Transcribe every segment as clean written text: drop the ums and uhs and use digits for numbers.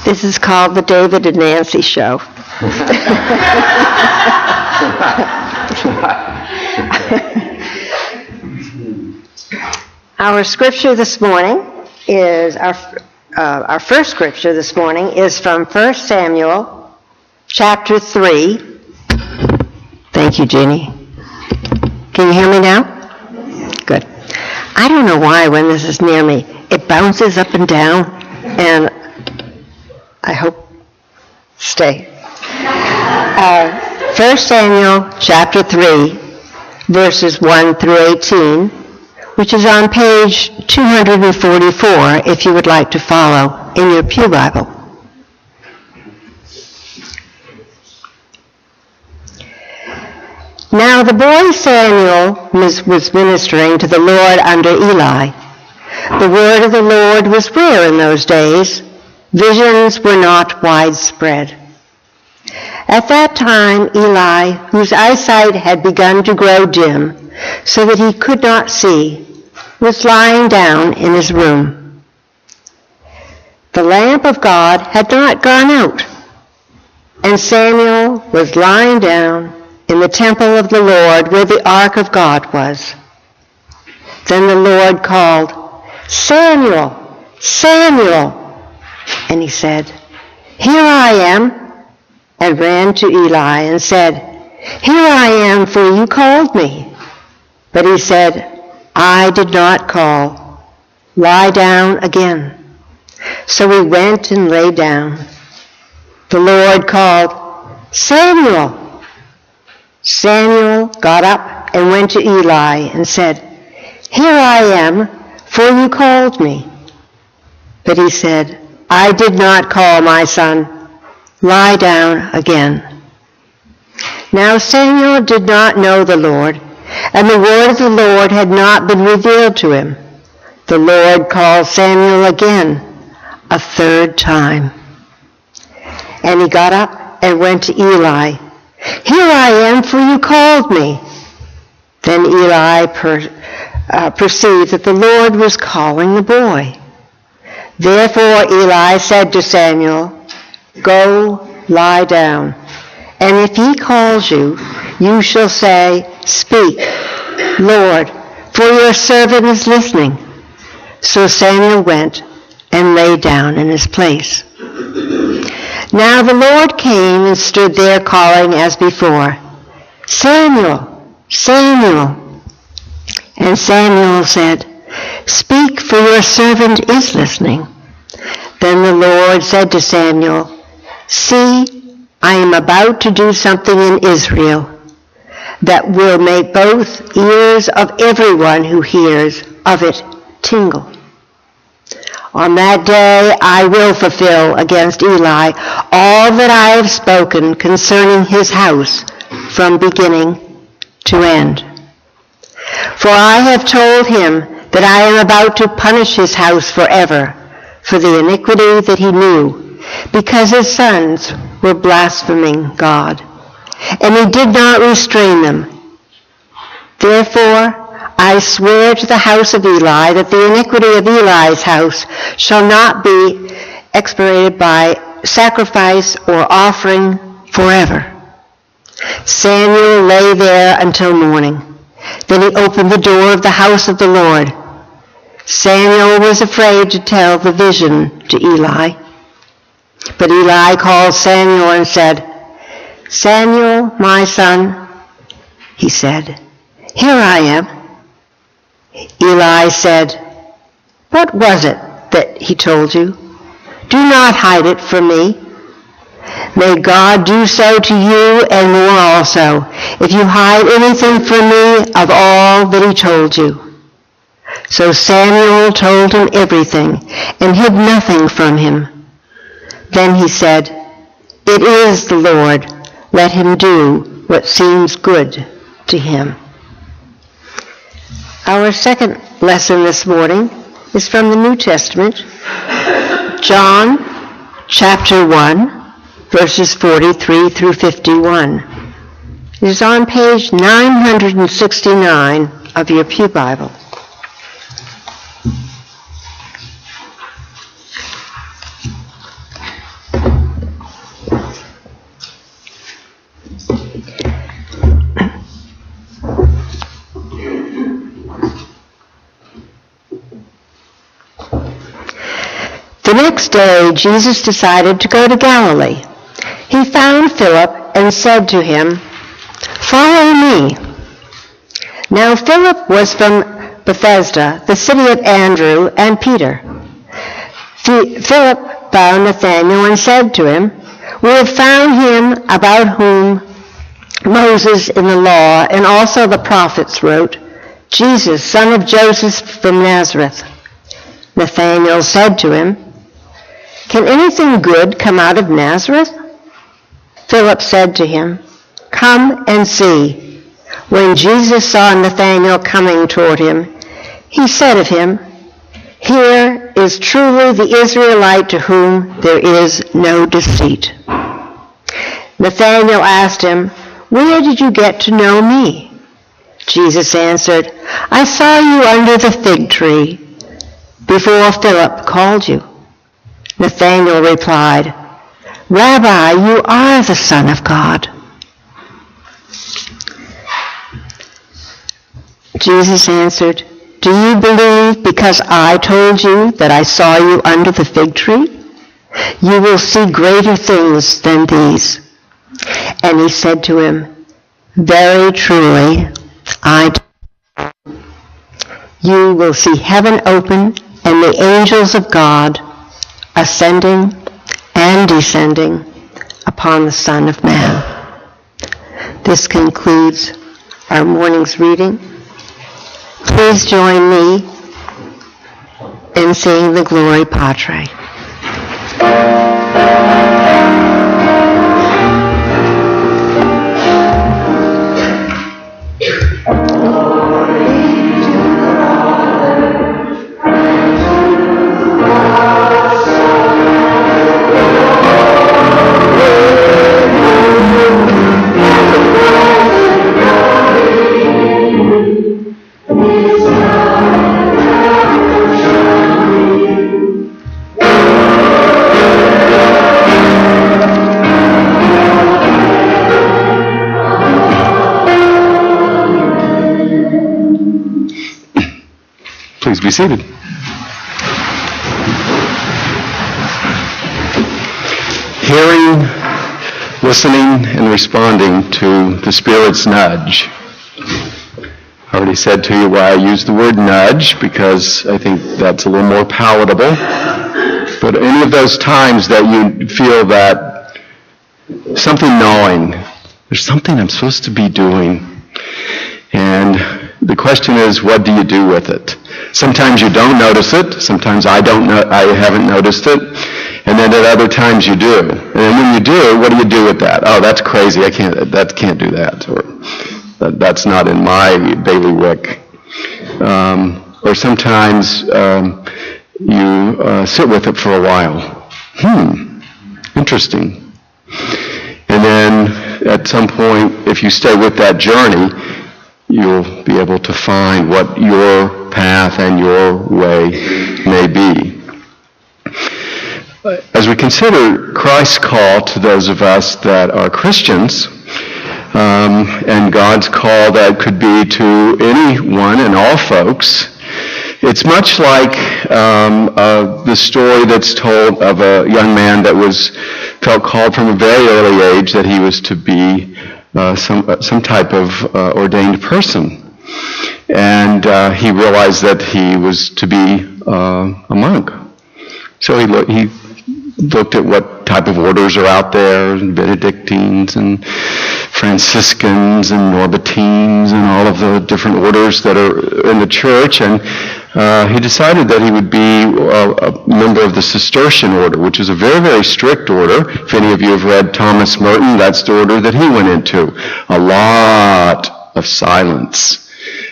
This is called the David and Nancy Show. Our scripture this morning is, our first scripture this morning is from 1 Samuel chapter 3. Thank you, Jeannie. Can you hear me now? Good. I don't know why when this is near me, it bounces up and down, and I hope stay. 1 Samuel chapter 3, verses 1 through 18, which is on page 244 if you would like to follow in your Pew Bible. Now the boy Samuel was ministering to the Lord under Eli. The word of the Lord was rare in those days. Visions were not widespread. At that time, Eli, whose eyesight had begun to grow dim, so that he could not see, was lying down in his room. The lamp of God had not gone out, and Samuel was lying down in the temple of the Lord where the ark of God was. Then the Lord called, "Samuel, Samuel!" And he said, "Here I am," and ran to Eli and said, "Here I am, for you called me." But he said, "I did not call. Lie down again." So he went and lay down. The Lord called, "Samuel!" Samuel got up and went to Eli and said, "Here I am, for you called me." But he said, "I did not call, my son. Lie down again." Now Samuel did not know the Lord, and the word of the Lord had not been revealed to him. The Lord called Samuel again, a third time. And he got up and went to Eli. "Here I am, for you called me." Then Eli perceived that the Lord was calling the boy. Therefore Eli said to Samuel, "Go lie down, and if he calls you, you shall say, 'Speak, Lord, for your servant is listening.'" So Samuel went and lay down in his place. Now the Lord came and stood there calling as before, "Samuel, Samuel." And Samuel said, "Speak, for your servant is listening." Then the Lord said to Samuel, "See, I am about to do something in Israel that will make both ears of everyone who hears of it tingle. On that day I will fulfill against Eli all that I have spoken concerning his house from beginning to end. For I have told him that I am about to punish his house forever for the iniquity that he knew, because his sons were blaspheming God, and he did not restrain them. Therefore I swear to the house of Eli that the iniquity of Eli's house shall not be expiated by sacrifice or offering forever." Samuel lay there until morning. Then he opened the door of the house of the Lord. Samuel was afraid to tell the vision to Eli. But Eli called Samuel and said, "Samuel, my son." He said, "Here I am." Eli said, "What was it that he told you? Do not hide it from me. May God do so to you and more also, if you hide anything from me of all that he told you." So Samuel told him everything and hid nothing from him. Then he said, "It is the Lord. Let him do what seems good to him." Our second lesson this morning is from the New Testament, John chapter 1, verses 43 through 51. It is on page 969 of your Pew Bible. The next day, Jesus decided to go to Galilee. He found Philip and said to him, "Follow me." Now Philip was from Bethsaida, the city of Andrew and Peter. Philip found Nathanael and said to him, "We have found him about whom Moses in the law and also the prophets wrote, Jesus, son of Joseph from Nazareth." Nathanael said to him, "Can anything good come out of Nazareth?" Philip said to him, "Come and see." When Jesus saw Nathanael coming toward him, he said of him, "Here is truly the Israelite to whom there is no deceit." Nathanael asked him, "Where did you get to know me?" Jesus answered, "I saw you under the fig tree before Philip called you." Nathanael replied, "Rabbi, you are the Son of God." Jesus answered, "Do you believe because I told you that I saw you under the fig tree? You will see greater things than these." And he said to him, "Very truly, I tell you, you will see heaven open and the angels of God ascending and descending upon the Son of Man." This concludes our morning's reading. Please join me in singing the Glory Patri. Please be seated. Hearing, listening, and responding to the Spirit's nudge. I already said to you why I use the word nudge, because I think that's a little more palatable. But any of those times that you feel that something gnawing, there's something I'm supposed to be doing, and the question is, what do you do with it? Sometimes you don't notice it. Sometimes I haven't noticed it. And then at other times you do. And then when you do, what do you do with that? Oh, that's crazy. I can't do that. Or that's not in my bailiwick. Or sometimes you sit with it for a while. Interesting. And then at some point, if you stay with that journey, you'll be able to find what your path and your way may be. As we consider Christ's call to those of us that are Christians, and God's call that could be to anyone and all folks, it's much like the story that's told of a young man that felt called from a very early age that he was to be some type of ordained person. And he realized that he was to be a monk. So he looked at what type of orders are out there, Benedictines and Franciscans and Norbertines and all of the different orders that are in the church. And he decided that he would be a member of the Cistercian order, which is a very, very strict order. If any of you have read Thomas Merton, that's the order that he went into. A lot of silence,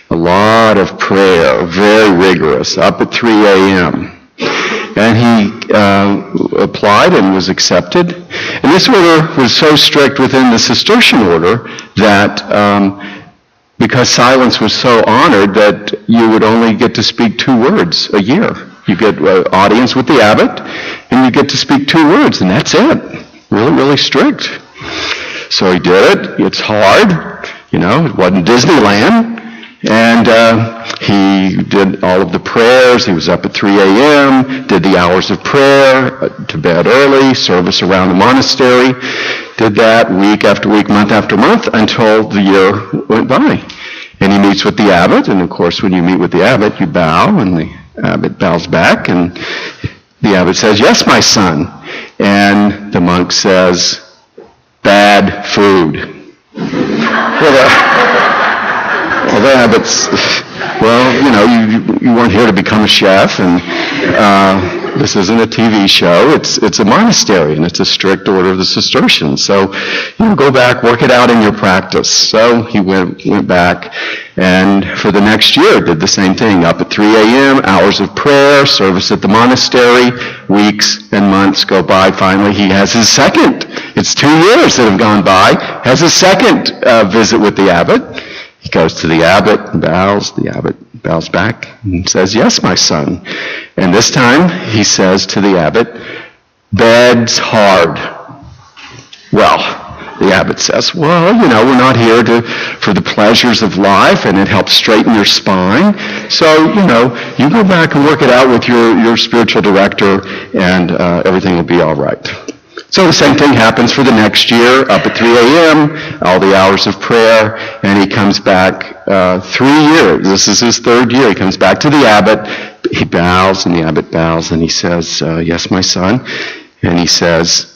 a lot of prayer, very rigorous, up at 3 a.m. And he applied and was accepted. And this order was so strict within the Cistercian order that because silence was so honored that you would only get to speak 2 words a year. You get an audience with the abbot, and you get to speak 2 words, and that's it. Really, really strict. So he did it. It's hard. It wasn't Disneyland. And he did all of the prayers. He was up at 3 a.m., did the hours of prayer, to bed early, service around the monastery. Did that week after week, month after month, until the year went by. And he meets with the abbot, and of course when you meet with the abbot, you bow, and the abbot bows back, and the abbot says, "Yes, my son." And the monk says, "Bad food." Well, the abbot's, you weren't here to become a chef, and this isn't a TV show. It's a monastery, and it's a strict order of the Cistercians. So, go back, work it out in your practice. So he went back, and for the next year did the same thing. Up at 3 a.m., hours of prayer, service at the monastery. Weeks and months go by. Finally, he has his second. It's 2 years that have gone by. Has his second visit with the abbot. He goes to the abbot and bows. The abbot bows back and says, "Yes, my son." And this time he says to the abbot, "Bed's hard." Well, the abbot says, "Well, we're not here for the pleasures of life, and it helps straighten your spine. So, you go back and work it out with your spiritual director, and everything will be all right." So the same thing happens for the next year, up at 3 a.m., all the hours of prayer, and he comes back 3 years. This is his third year. He comes back to the abbot. He bows, and the abbot bows, and he says, "Yes, my son." And he says,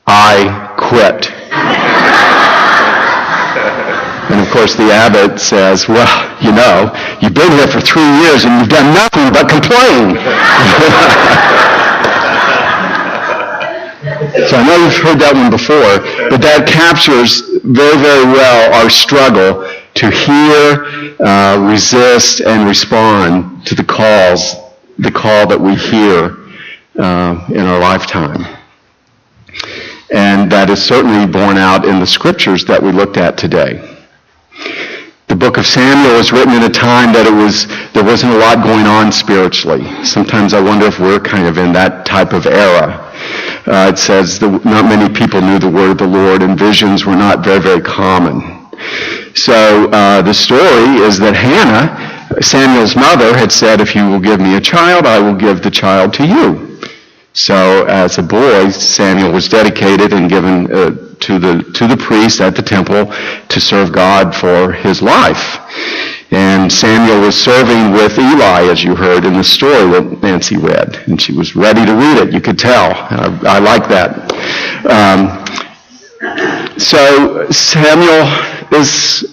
"I quit." And of course the abbot says, "Well, you've been here for 3 years, and you've done nothing but complain." So I know you've heard that one before, but that captures very, very well our struggle to hear, resist, and respond to the call that we hear in our lifetime. And that is certainly borne out in the scriptures that we looked at today. The book of Samuel was written in a time that there wasn't a lot going on spiritually. Sometimes I wonder if we're kind of in that type of era. It says that not many people knew the word of the Lord, and visions were not very, very common. So the story is that Hannah, Samuel's mother, had said, "If you will give me a child, I will give the child to you." So as a boy, Samuel was dedicated and given to the priest at the temple to serve God for his life. And Samuel was serving with Eli, as you heard in the story that Nancy read. And she was ready to read it, you could tell. I like that. So Samuel is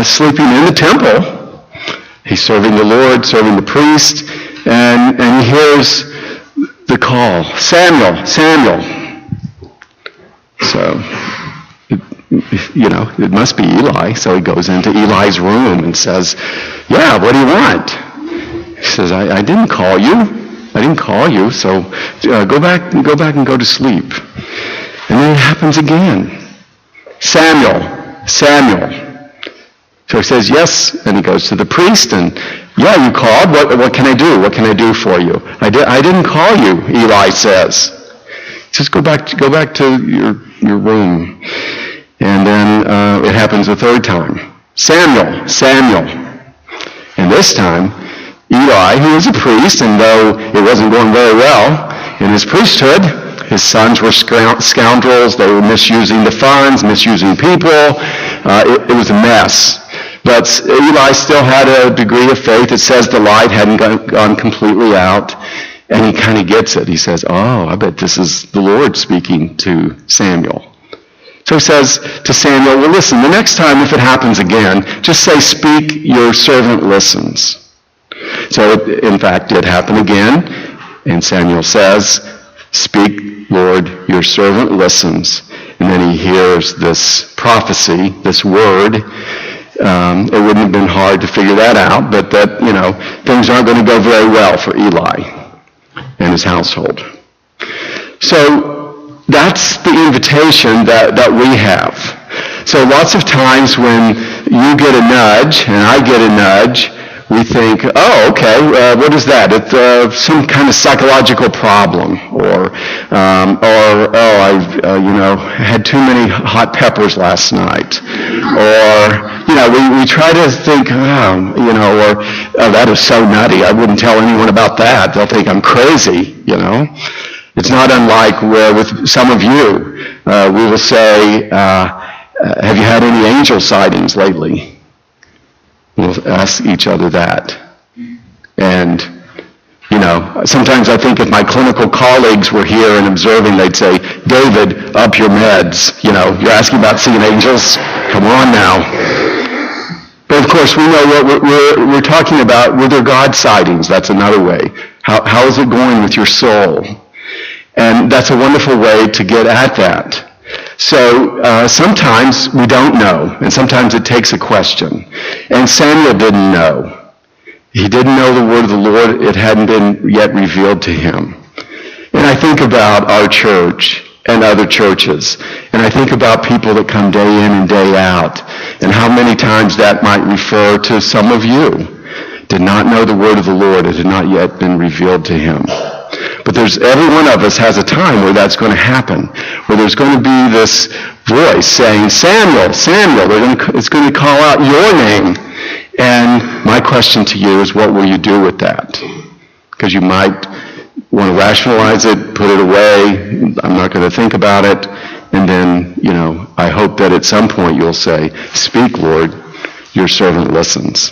sleeping in the temple. He's serving the Lord, serving the priest, and he hears the call, "Samuel, Samuel." So, it must be Eli. So he goes into Eli's room and says, "Yeah, what do you want?" He says, I didn't call you. I didn't call you, so go back and go to sleep." And then it happens again. "Samuel, Samuel." So he says, "Yes," and he goes to the priest, and, "Yeah, you called. What can I do? What can I do for you?" I didn't call you," Eli says. He says, Go back to your room." And then it happens a third time. "Samuel, Samuel." And this time, Eli, who was a priest, and though it wasn't going very well in his priesthood, his sons were scoundrels. They were misusing the funds, misusing people. It was a mess. But Eli still had a degree of faith. It says the light hadn't gone completely out. And he kind of gets it. He says, "Oh, I bet this is the Lord speaking to Samuel." So he says to Samuel, "Well, listen, the next time if it happens again, just say, 'Speak, your servant listens.'" So it, in fact, did happen again. And Samuel says, "Speak, Lord, your servant listens." And then he hears this prophecy, this word. It wouldn't have been hard to figure that out, but that, things aren't going to go very well for Eli and his household. So that's the invitation that we have. So lots of times when you get a nudge and I get a nudge, we think, "Oh, okay, what is that? It's some kind of psychological problem, or I had too many hot peppers last night. Or, we try to think, that is so nutty. I wouldn't tell anyone about that. They'll think I'm crazy, It's not unlike where with some of you, we will say, have you had any angel sightings lately? We'll ask each other that. And, sometimes I think if my clinical colleagues were here and observing, they'd say, David, up your meds. You're asking about seeing angels? Come on now. But of course, we know what we're talking about. Were there God sightings? That's another way. How is it going with your soul? And that's a wonderful way to get at that. So sometimes we don't know, and sometimes it takes a question. And Samuel didn't know. He didn't know the word of the Lord. It hadn't been yet revealed to him. And I think about our church and other churches, and I think about people that come day in and day out, and how many times that might refer to some of you. Did not know the word of the Lord. It had not yet been revealed to him. But every one of us has a time where that's going to happen, where there's going to be this voice saying, Samuel, Samuel, it's going to call out your name. And my question to you is, what will you do with that? Because you might want to rationalize it, put it away, I'm not going to think about it, and then, I hope that at some point you'll say, speak, Lord, your servant listens.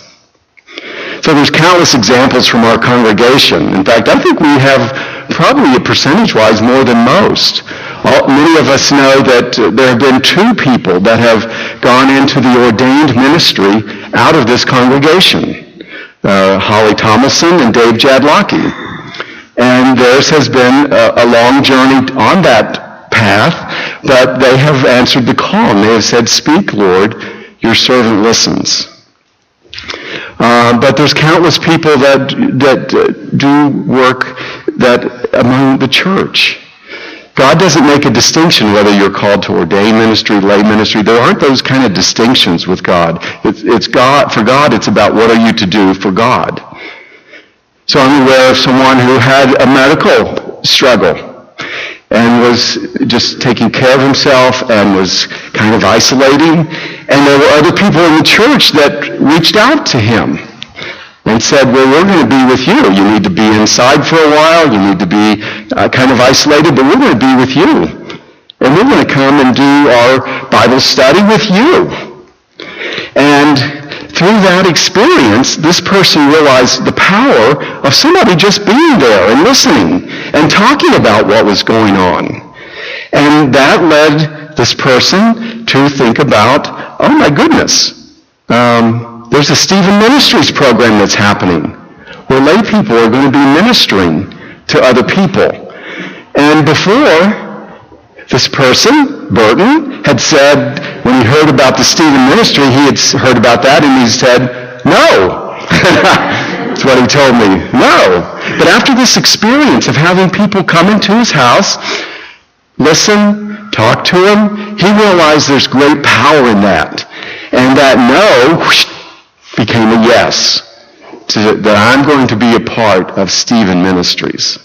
So there's countless examples from our congregation. In fact, I think we have probably percentage-wise more than most. Many of us know that there have been 2 people that have gone into the ordained ministry out of this congregation, Holly Thomason and Dave Jadlocki. And theirs has been a long journey on that path, but they have answered the call, and they have said, speak, Lord, your servant listens. But there's countless people that do work that among the church. God doesn't make a distinction whether you're called to ordained ministry, lay ministry. There aren't those kind of distinctions with God. It's God. For God, it's about what are you to do for God. So I'm aware of someone who had a medical struggle and was just taking care of himself and was kind of isolating. And there were other people in the church that reached out to him and said, well, we're going to be with you. You need to be inside for a while. You need to be kind of isolated, but we're going to be with you. And we're going to come and do our Bible study with you. And through that experience, this person realized the power of somebody just being there and listening and talking about what was going on. And that led this person to think about, oh my goodness, there's a Stephen Ministries program that's happening where lay people are going to be ministering to other people. And before, this person, Burton, had said, when he heard about the Stephen Ministry, he had heard about that and he said, no. That's what he told me, no. But after this experience of having people come into his house, listen, talk to him, he realized there's great power in that. And that no became a yes, that I'm going to be a part of Stephen Ministries.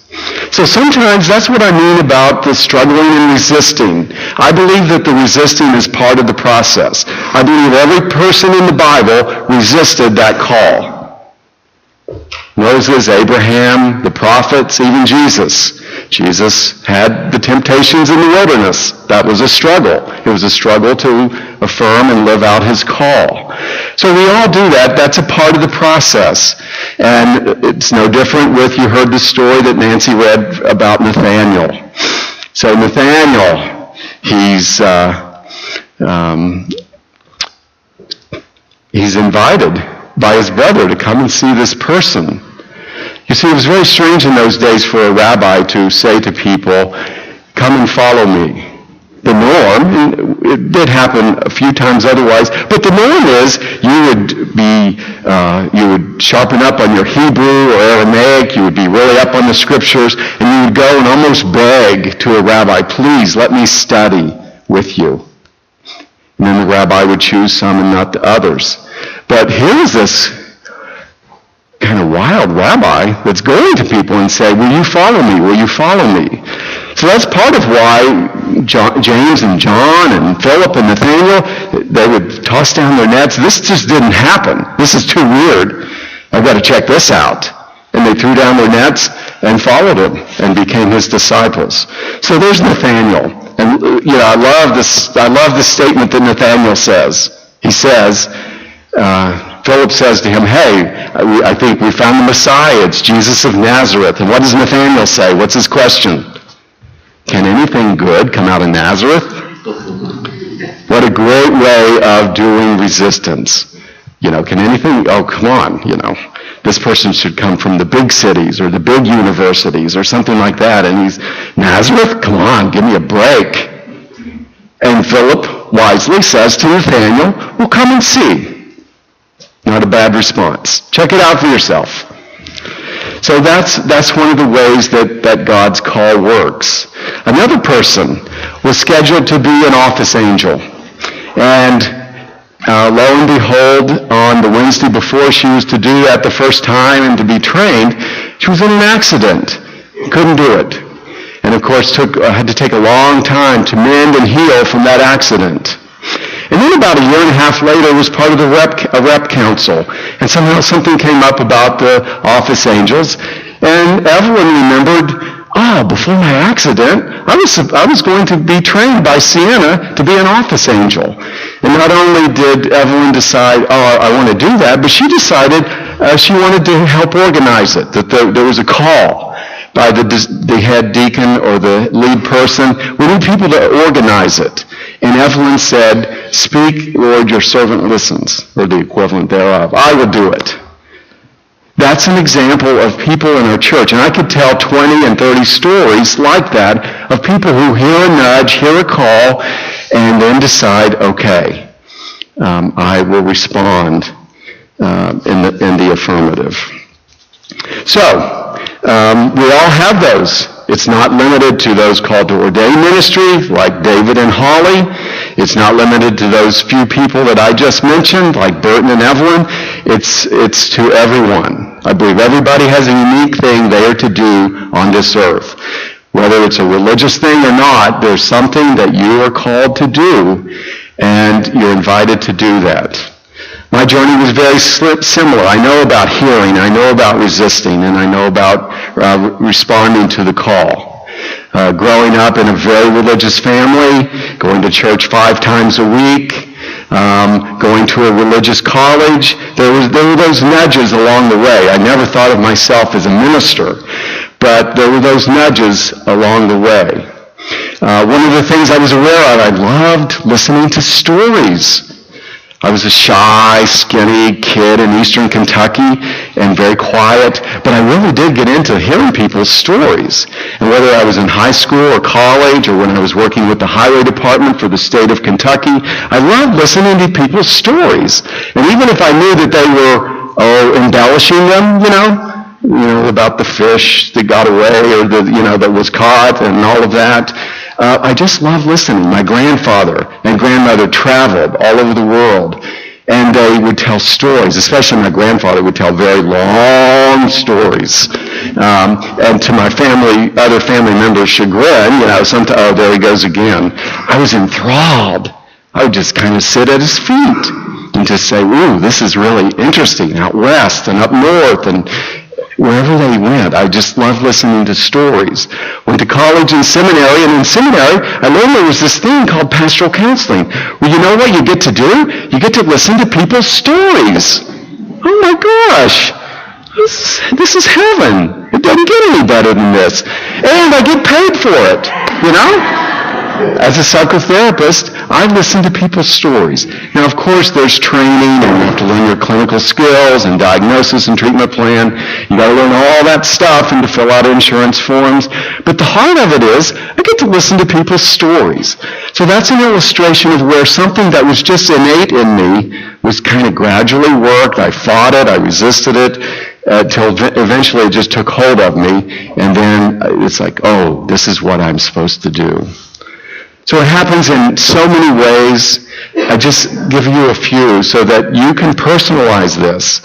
So sometimes that's what I mean about the struggling and resisting. I believe that the resisting is part of the process. I believe every person in the Bible resisted that call. Moses, Abraham, the prophets, even Jesus. Jesus had the temptations in the wilderness. That was a struggle. It was a struggle to affirm and live out his call. So we all do that. That's a part of the process. And it's no different with, you heard the story that Nancy read about Nathaniel. So Nathaniel, he's invited by his brother to come and see this person. You see, it was very strange in those days for a rabbi to say to people, come and follow me. The norm, it did happen a few times otherwise, but the norm is you would sharpen up on your Hebrew or Aramaic, you would be really up on the scriptures, and you would go and almost beg to a rabbi, please let me study with you. And then the rabbi would choose some and not the others. But here's this kind of wild rabbi that's going to people and say, will you follow me? Will you follow me? So that's part of why James and John and Philip and Nathaniel, they would toss down their nets. This just didn't happen. This is too weird. I've got to check this out. And they threw down their nets and followed him and became his disciples. So there's Nathaniel. And I love this statement that Nathaniel says. He says, Philip says to him, hey, I think we found the Messiah. It's Jesus of Nazareth. And what does Nathaniel say? What's his question? Can anything good come out of Nazareth? What a great way of doing resistance. Can anything, oh, come on, this person should come from the big cities or the big universities or something like that. And he's, Nazareth? Come on, give me a break. And Philip wisely says to Nathaniel, well, come and see. Not a bad response. Check it out for yourself. So that's one of the ways that God's call works. Another person was scheduled to be an office angel. And lo and behold, on the Wednesday before she was to do that the first time and to be trained, she was in an accident. Couldn't do it. And of course had to take a long time to mend and heal from that accident. And then about a year and a half later was part of the rep council. And somehow something came up about the office angels. And Evelyn remembered, before my accident, I was going to be trained by Sienna to be an office angel. And not only did Evelyn decide, I want to do that, but she decided she wanted to help organize it, that there was a call by the head deacon or the lead person. We need people to organize it. And Evelyn said, speak, Lord, your servant listens, or the equivalent thereof. I will do it. That's an example of people in our church. And I could tell 20 and 30 stories like that of people who hear a nudge, hear a call, and then decide, okay, I will respond in the affirmative. So, we all have those. It's not limited to those called to ordain ministry, like David and Holly. It's not limited to those few people that I just mentioned, like Burton and Evelyn. It's to everyone. I believe everybody has a unique thing they are to do on this earth. Whether it's a religious thing or not, there's something that you are called to do, and you're invited to do that. My journey was very similar. I know about hearing, I know about resisting, and I know about responding to the call. Growing up in a very religious family, going to church 5 times a week, going to a religious college, there were those nudges along the way. I never thought of myself as a minister, but there were those nudges along the way. One of the things I was aware of, I loved listening to stories. I was a shy, skinny kid in eastern Kentucky and very quiet, but I really did get into hearing people's stories. And whether I was in high school or college or when I was working with the highway department for the state of Kentucky, I loved listening to people's stories. And even if I knew that they were embellishing them, about the fish that got away or that was caught and all of that, I just love listening. My grandfather and grandmother traveled all over the world, and they would tell stories. Especially my grandfather would tell very long stories. And to my other family members' chagrin, sometimes, there he goes again. I was enthralled. I would just kind of sit at his feet and just say, ooh, this is really interesting, out west and up north and wherever they went. I just loved listening to stories. Went to college and seminary, and in seminary, I learned there was this thing called pastoral counseling, where you know what you get to do? You get to listen to people's stories. Oh my gosh! This is heaven. It doesn't get any better than this. And I get paid for it, As a psychotherapist, I listen to people's stories. Now, of course, there's training, and you have to learn your clinical skills and diagnosis and treatment plan. You got to learn all that stuff and to fill out insurance forms. But the heart of it is, I get to listen to people's stories. So that's an illustration of where something that was just innate in me was kind of gradually worked. I fought it, I resisted it, till eventually it just took hold of me. And then it's like, oh, this is what I'm supposed to do. So it happens in so many ways. I just give you a few so that you can personalize this.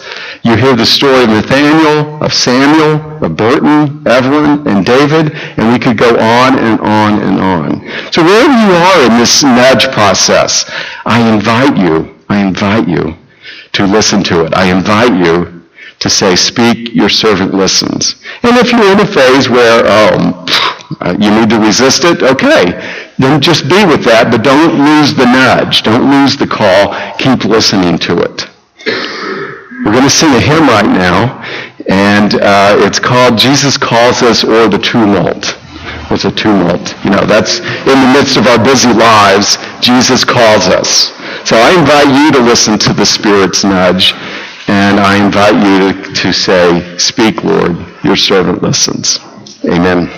You hear the story of Nathaniel, of Samuel, of Burton, Evelyn, and David, and we could go on and on and on. So wherever you are in this nudge process, I invite you to listen to it. I invite you to say, speak, your servant listens. And if you're in a phase where you need to resist it, okay, then just be with that, but don't lose the nudge. Don't lose the call. Keep listening to it. We're going to sing a hymn right now, and it's called Jesus Calls Us, or the Tumult. What's a tumult? That's in the midst of our busy lives, Jesus calls us. So I invite you to listen to the Spirit's nudge, and I invite you to say, speak, Lord, your servant listens. Amen.